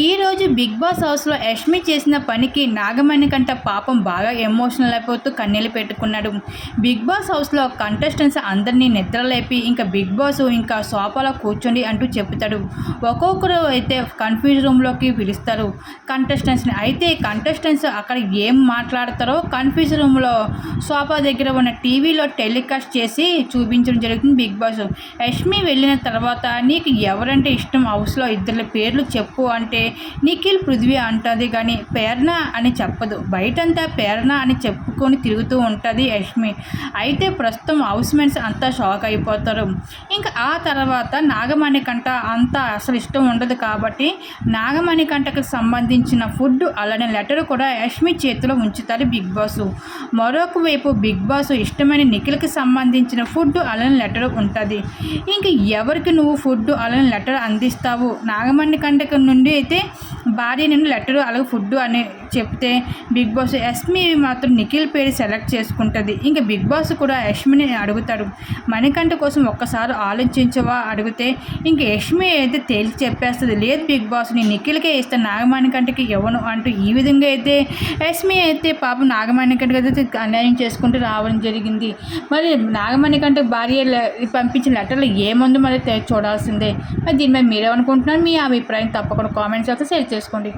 ఈరోజు big boss హౌస్లో యష్మి చేసిన పనికి నాగమణికంట పాపం బాగా ఎమోషనల్ అయిపోతూ కన్నీళ్ళు పెట్టుకున్నాడు. బిగ్ బాస్ హౌస్లో కంటెస్టెంట్స్ అందరినీ నిద్రలేపి ఇంకా బిగ్ బాస్ ఇంకా సోఫాలో కూర్చోండి అంటూ చెప్తాడు. ఒక్కొక్కరు అయితే కన్ఫ్యూజ్ రూమ్లోకి పిలుస్తారు కంటెస్టెంట్స్ని. అయితే కంటెస్టెంట్స్ అక్కడ ఏం మాట్లాడతారో కన్ఫ్యూజ్ రూమ్లో సోఫా దగ్గర ఉన్న టీవీలో టెలికాస్ట్ చేసి చూపించడం జరుగుతుంది బిగ్ బాస్. యష్మి వెళ్ళిన తర్వాత నీకు ఎవరంటే ఇష్టం హౌస్లో ఇద్దరి పేర్లు చెప్పు అంటే నిఖిల్, పృథ్వీ అంటుంది కానీ ప్రేరణ అని చెప్పదు. బయటంతా ప్రేరణ అని చెప్పుకొని తిరుగుతూ ఉంటుంది యష్మి. అయితే ప్రస్తుతం హౌస్ మేట్స్ అంతా షాక్ అయిపోతారు. ఇంకా ఆ తర్వాత నాగమణికంట అంతా అసలు ఇష్టం ఉండదు కాబట్టి నాగమణికంటకు సంబంధించిన ఫుడ్ అలానే లెటర్ కూడా యష్మి చేతిలో ఉంచుతారు బిగ్ బాస్. మరొక వైపు బిగ్ బాస్ ఇష్టమైన నిఖిల్కి సంబంధించిన ఫుడ్ అలానే లెటర్ ఉంటుంది. ఇంక ఎవరికి నువ్వు ఫుడ్ అలానే లెటర్ అందిస్తావు? నాగమణికంటకు నుండి అయితే భార్య నుండి లెటరు అలాగే ఫుడ్ అని చెప్తే బిగ్ బాస్ యష్మి మాత్రం నిఖిల్ పేరు సెలెక్ట్ చేసుకుంటుంది. ఇంకా బిగ్ బాస్ కూడా యష్మిని అడుగుతాడు, మణికంఠ కోసం ఒక్కసారి ఆలోచించవా అడిగితే ఇంక యష్మి అయితే తేల్చి చెప్పేస్తుంది, లేదు బిగ్ బాస్ నేను నిఖిల్కే ఇస్తాను, నాగమణికంఠకి ఇవ్వను అంటూ ఈ విధంగా అయితే యష్మి అయితే పాపం నాగమణికంఠకి అయితే అన్యాయం చేసుకుంటూ రావడం జరిగింది. మరి నాగమణికంఠ భార్య పంపించిన లెటర్లో ఏముందో మరి చూడాల్సిందే. మరి దీని మీద మీరేమనుకుంటున్నారు? మీ అభిప్రాయం తప్పకుండా కామెంట్స్ అయితే షేర్ చేసుకోండి.